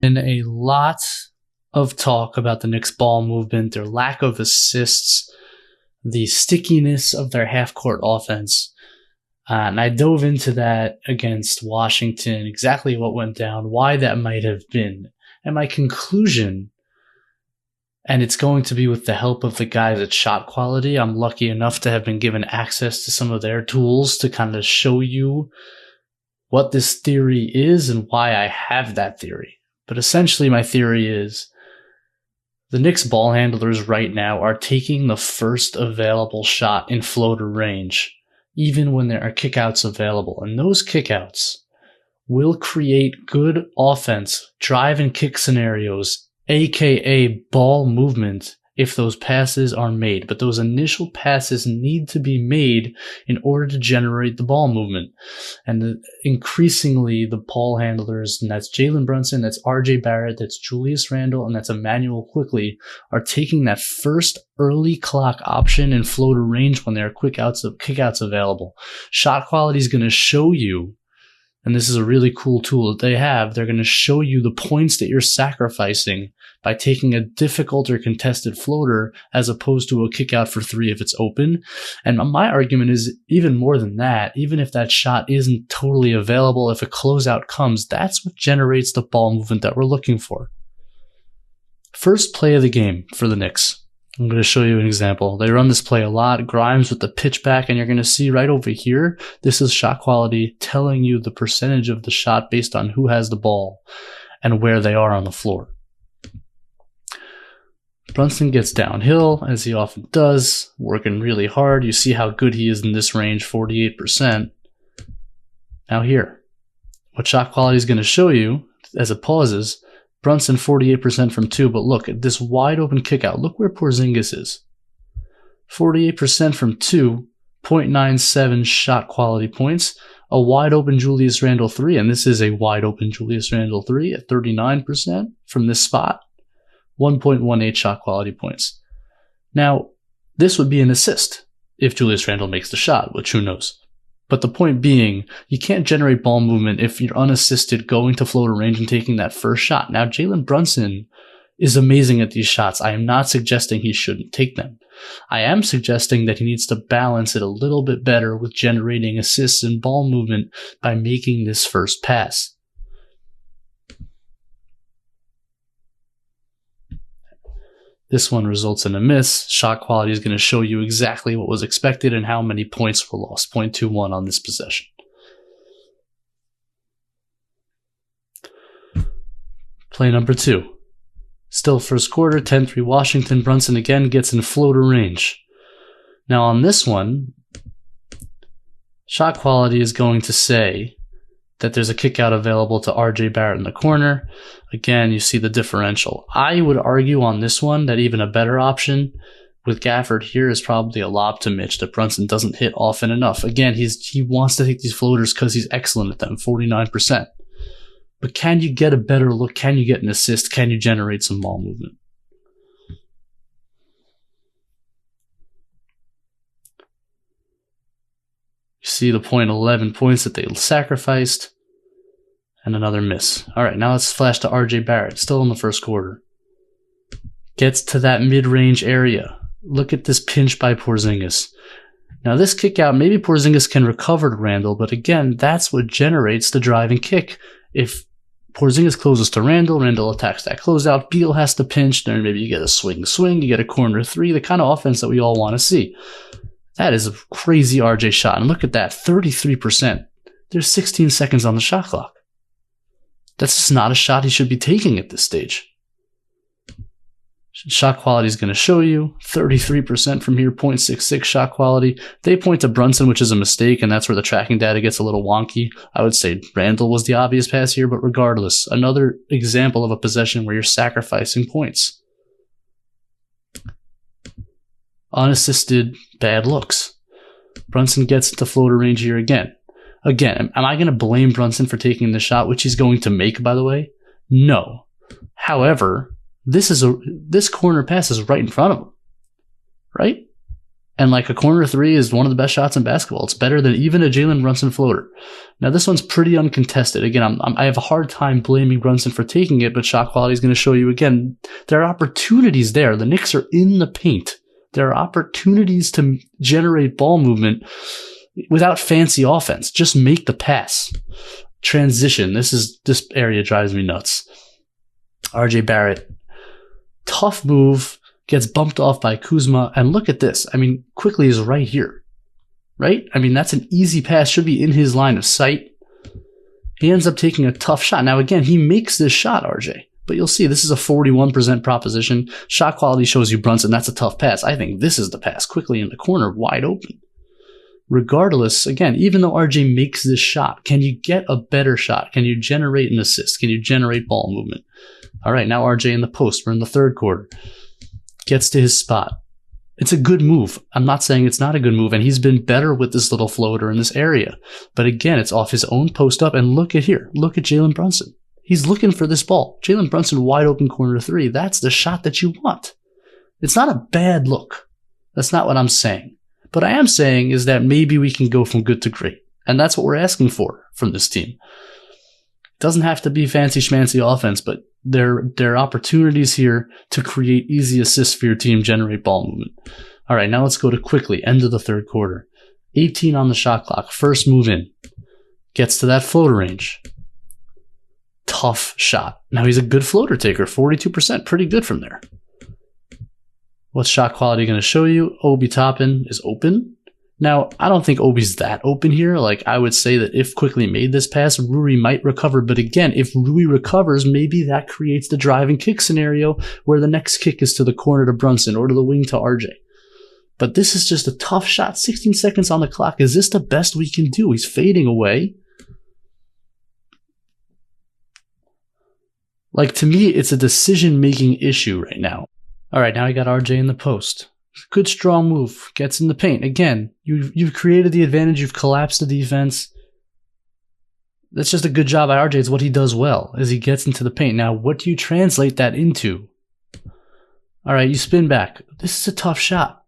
been a lot of talk about the Knicks ball movement, their lack of assists, the stickiness of their half-court offense. And I dove into that against Washington, exactly what went down, why that might have been. And my conclusion, and it's going to be with the help of the guys at Shot Quality. I'm lucky enough to have been given access to some of their tools to kind of show you what this theory is and why I have that theory. But essentially my theory is the Knicks ball handlers right now are taking the first available shot in floater range, even when there are kickouts available. And those kickouts will create good offense, drive and kick scenarios, aka ball movement, if those passes are made. But those initial passes need to be made in order to generate the ball movement. And increasingly, the ball handlers, and that's Jalen Brunson, that's RJ Barrett, that's Julius Randle, and that's Emmanuel Quickley, are taking that first early clock option in floater range when there are kickouts available. Shot Quality is going to show you, and this is a really cool tool that they have, they're going to show you the points that you're sacrificing by taking a difficult or contested floater as opposed to a kick out for three if it's open. And my argument is even more than that. Even if that shot isn't totally available, if a closeout comes, that's what generates the ball movement that we're looking for. First play of the game for the Knicks. I'm going to show you an example. They run this play a lot. Grimes with the pitch back, and you're going to see right over here, this is Shot Quality telling you the percentage of the shot based on who has the ball and where they are on the floor. Brunson gets downhill, as he often does, working really hard. You see how good he is in this range, 48%. Now here, what Shot Quality is going to show you as it pauses, Brunson 48% from two, but look at this wide open kick out. Look where Porzingis is. 48% from two, 0.97 Shot Quality points, a wide open Julius Randle 3, and this is a wide open Julius Randle 3 at 39% from this spot. 1.18 Shot Quality points. Now, this would be an assist if Julius Randle makes the shot, which who knows. But the point being, you can't generate ball movement if you're unassisted going to floater range and taking that first shot. Now, Jalen Brunson is amazing at these shots. I am not suggesting he shouldn't take them. I am suggesting that he needs to balance it a little bit better with generating assists and ball movement by making this first pass. This one results in a miss. Shot Quality is going to show you exactly what was expected and how many points were lost. 0.21 on this possession. Play number 2. Still first quarter, 10-3 Washington. Brunson again gets in floater range. Now on this one, Shot Quality is going to say that there's a kick out available to RJ Barrett in the corner. Again, you see the differential. I would argue on this one that even a better option with Gafford here is probably a lob to Mitch that Brunson doesn't hit often enough. Again, he wants to take these floaters because he's excellent at them, 49%. But can you get a better look? Can you get an assist? Can you generate some ball movement? You see the 0.11 points that they sacrificed, and another miss. All right, now let's flash to RJ Barrett, still in the first quarter. Gets to that mid-range area. Look at this pinch by Porzingis. Now this kick out, maybe Porzingis can recover to Randle, but again, that's what generates the driving kick. If Porzingis closes to Randle, Randle attacks that closeout, Beal has to pinch, then maybe you get a swing, you get a corner three, the kind of offense that we all want to see. That is a crazy RJ shot. And look at that, 33%. There's 16 seconds on the shot clock. That's just not a shot he should be taking at this stage. Shot Quality is going to show you 33% from here, 0.66 Shot Quality. They point to Brunson, which is a mistake, and that's where the tracking data gets a little wonky. I would say Randle was the obvious pass here, but regardless, another example of a possession where you're sacrificing points. Unassisted bad looks. Brunson gets into floater range here again. Again, am I going to blame Brunson for taking the shot, which he's going to make, by the way? No. However, this corner pass is right in front of him, right? And like a corner three is one of the best shots in basketball. It's better than even a Jalen Brunson floater. Now this one's pretty uncontested. Again, I have a hard time blaming Brunson for taking it, but shot quality is going to show you again, there are opportunities there. The Knicks are in the paint. There are opportunities to generate ball movement without fancy offense. Just make the pass. Transition. This area drives me nuts. RJ Barrett. Tough move. Gets bumped off by Kuzma. And look at this. I mean, Quickly is right here. Right? I mean, that's an easy pass. Should be in his line of sight. He ends up taking a tough shot. Now, again, he makes this shot, RJ. But you'll see, this is a 41% proposition. Shot quality shows you Brunson. That's a tough pass. I think this is the pass. Quickly in the corner, wide open. Regardless, again, even though RJ makes this shot, can you get a better shot? Can you generate an assist? Can you generate ball movement? All right, now RJ in the post. We're in the third quarter. Gets to his spot. It's a good move. I'm not saying it's not a good move, and he's been better with this little floater in this area. But again, it's off his own post up, and look at here. Look at Jalen Brunson. He's looking for this ball. Jalen Brunson wide open corner three. That's the shot that you want. It's not a bad look. That's not what I'm saying. But I am saying is that maybe we can go from good to great. And that's what we're asking for from this team. It doesn't have to be fancy schmancy offense, but there are opportunities here to create easy assists for your team, generate ball movement. All right, now let's go to Quickly, end of the third quarter. 18 on the shot clock, first move in. Gets to that floater range. Tough shot. Now he's a good floater taker, 42%, pretty good from there. What's shot quality going to show you? Obi Toppin is open. Now, I don't think Obi's that open here. Like, I would say that if Quickly made this pass, Rui might recover. But again, if Rui recovers, maybe that creates the drive and kick scenario where the next kick is to the corner to Brunson or to the wing to RJ. But this is just a tough shot. 16 seconds on the clock. Is this the best we can do? He's fading away. Like, to me, it's a decision-making issue right now. All right, now I got RJ in the post. Good strong move. Gets in the paint. Again, you've created the advantage. You've collapsed the defense. That's just a good job by RJ. It's what he does well, as he gets into the paint. Now, what do you translate that into? All right, you spin back. This is a tough shot.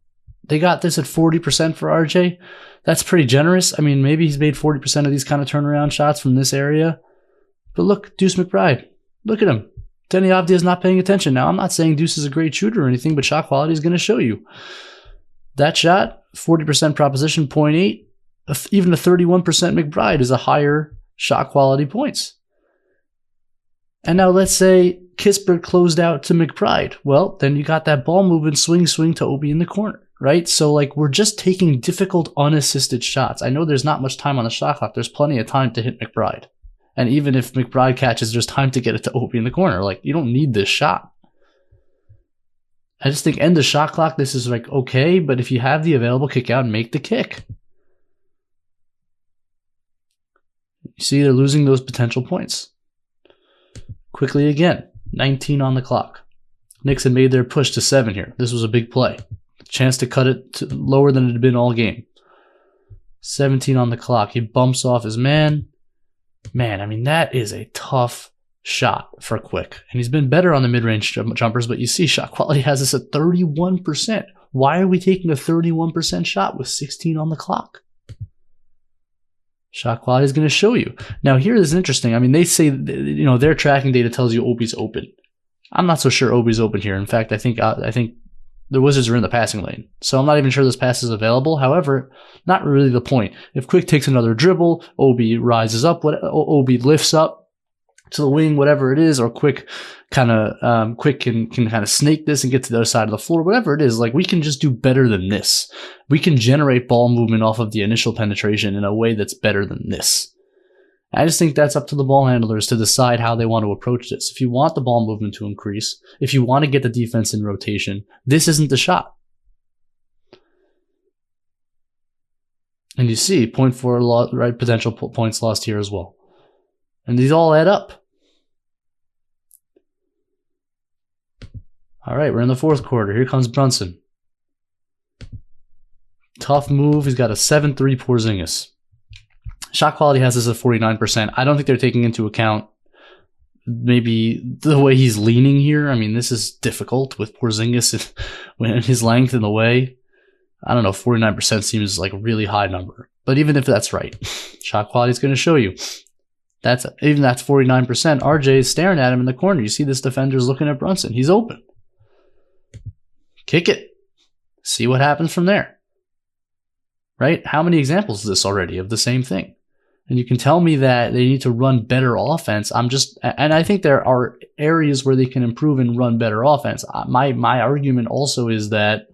They got this at 40% for RJ. That's pretty generous. I mean, maybe he's made 40% of these kind of turnaround shots from this area. But look, Deuce McBride. Look at him. Denny Avdia is not paying attention. Now, I'm not saying Deuce is a great shooter or anything, but shot quality is going to show you. That shot, 40% proposition, 0.8. Even a 31% McBride is a higher shot quality points. And now let's say Kispert closed out to McBride. Well, then you got that ball movement, swing to Obi in the corner, right? So, like, we're just taking difficult unassisted shots. I know there's not much time on the shot clock. There's plenty of time to hit McBride. And even if McBride catches, there's time to get it to Obi in the corner. Like, you don't need this shot. I just think end the shot clock, this is like, okay, but if you have the available kick out, make the kick. You see, they're losing those potential points. Quickly again, 19 on the clock. Knicks had made their push to 7 here. This was a big play. Chance to cut it to lower than it had been all game. 17 on the clock. He bumps off his man. Man, I mean, that is a tough shot for Quick. And he's been better on the mid-range jumpers, but you see shot quality has this at 31%. Why are we taking a 31% shot with 16 on the clock? Shot quality is going to show you. Now, here is interesting. I mean, they say, you know, their tracking data tells you Obi's open. I'm not so sure Obi's open here. In fact, I think the Wizards are in the passing lane. So I'm not even sure this pass is available. However, not really the point. If Quick takes another dribble, Obi rises up, Obi lifts up to the wing, whatever it is, or Quick can kind of snake this and get to the other side of the floor, whatever it is. Like, we can just do better than this. We can generate ball movement off of the initial penetration in a way that's better than this. I just think that's up to the ball handlers to decide how they want to approach this. If you want the ball movement to increase, if you want to get the defense in rotation, this isn't the shot. And you see 0.4 right, potential points lost here as well. And these all add up. All right, we're in the fourth quarter. Here comes Brunson. Tough move. He's got a 7-3 Porzingis. Shot quality has this at 49%. I don't think they're taking into account maybe the way he's leaning here. I mean, this is difficult with Porzingis and his length in the way. I don't know, 49% seems like a really high number. But even if that's right, shot quality is going to show you. That's 49%. RJ is staring at him in the corner. You see this defender's looking at Brunson. He's open. Kick it. See what happens from there. Right? How many examples is this already of the same thing? And you can tell me that they need to run better offense. And I think there are areas where they can improve and run better offense. My argument also is that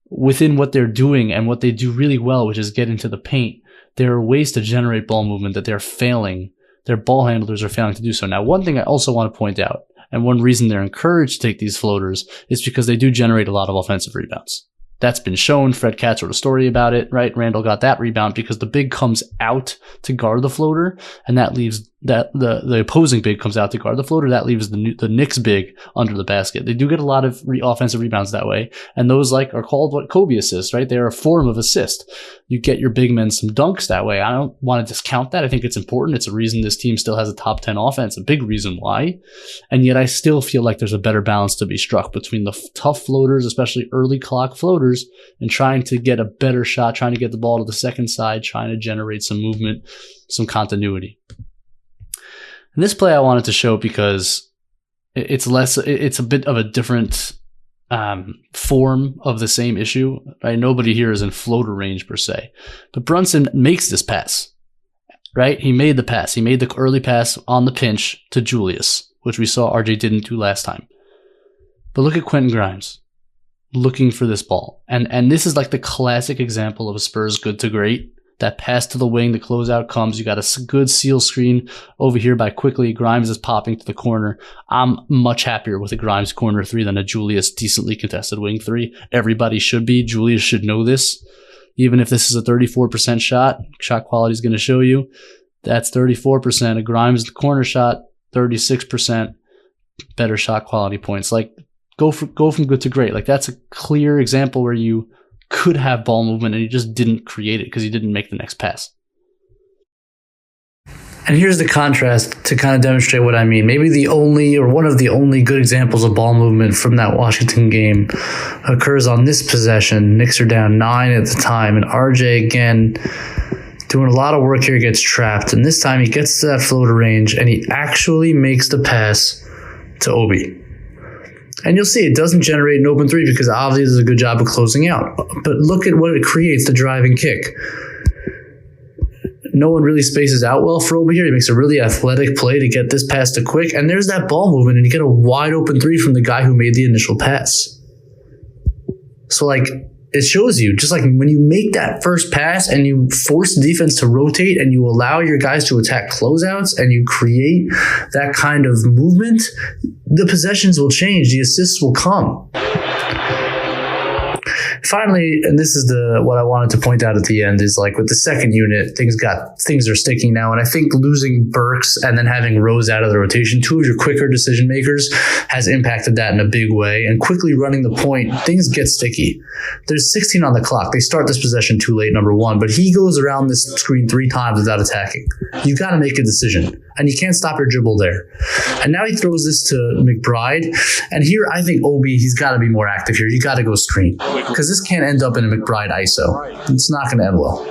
within what they're doing and what they do really well, which is get into the paint, there are ways to generate ball movement that they're failing. Their ball handlers are failing to do so. Now, one thing I also want to point out, and one reason they're encouraged to take these floaters, is because they do generate a lot of offensive rebounds. That's been shown. Fred Katz wrote a story about it, right? Randall got that rebound because the big comes out to guard the floater, and that leaves that the opposing big comes out to guard the floater. That leaves the Knicks big under the basket. They do get a lot of offensive rebounds that way, and those are called what Kobe assists, right? They're a form of assist. You get your big men some dunks that way. I don't want to discount that. I think it's important. It's a reason this team still has a top 10 offense, a big reason why. And yet I still feel like there's a better balance to be struck between the tough floaters, especially early clock floaters, and trying to get a better shot, trying to get the ball to the second side, trying to generate some movement, some continuity. And this play I wanted to show because it's a bit of a different form of the same issue. Right? Nobody here is in floater range per se, but Brunson makes this pass. Right? He made the pass. He made the early pass on the pinch to Julius, which we saw RJ didn't do last time. But look at Quentin Grimes looking for this ball. And this is like the classic example of a Spurs good to great. That pass to the wing, the closeout comes. You got a good seal screen over here by Quickly. Grimes is popping to the corner. I'm much happier with a Grimes corner three than a Julius decently contested wing three. Everybody should be. Julius should know this. Even if this is a 34% shot quality is going to show you. That's 34%. A Grimes corner shot, 36%. Better shot quality points. Like, go from good to great. Like, that's a clear example where you could have ball movement and he just didn't create it because he didn't make the next pass. And here's the contrast to kind of demonstrate what I mean. Maybe the only or one of the only good examples of ball movement from that Washington game occurs on this possession. Knicks are down 9 at the time, and RJ again doing a lot of work here, gets trapped. And this time he gets to that floater range and he actually makes the pass to Obi. And you'll see it doesn't generate an open three because obviously does a good job of closing out. But look at what it creates, the driving kick. No one really spaces out well for Obi here. He makes a really athletic play to get this pass to Quick. And there's that ball movement and you get a wide open three from the guy who made the initial pass. So like, it shows you, just like when you make that first pass and you force the defense to rotate and you allow your guys to attack closeouts and you create that kind of movement, the possessions will change. The assists will come. Finally, and this is what I wanted to point out at the end, is like with the second unit, things are sticking now. And I think losing Burks and then having Rose out of the rotation, two of your quicker decision makers, has impacted that in a big way. And quickly running the point, things get sticky. There's 16 on the clock. They start this possession too late, number one, but he goes around this screen 3 times without attacking. You got to make a decision, and you can't stop your dribble there. And now he throws this to McBride. And here, I think Obi, he's got to be more active here. You got to go screen, because this can't end up in a McBride ISO. It's not going to end well.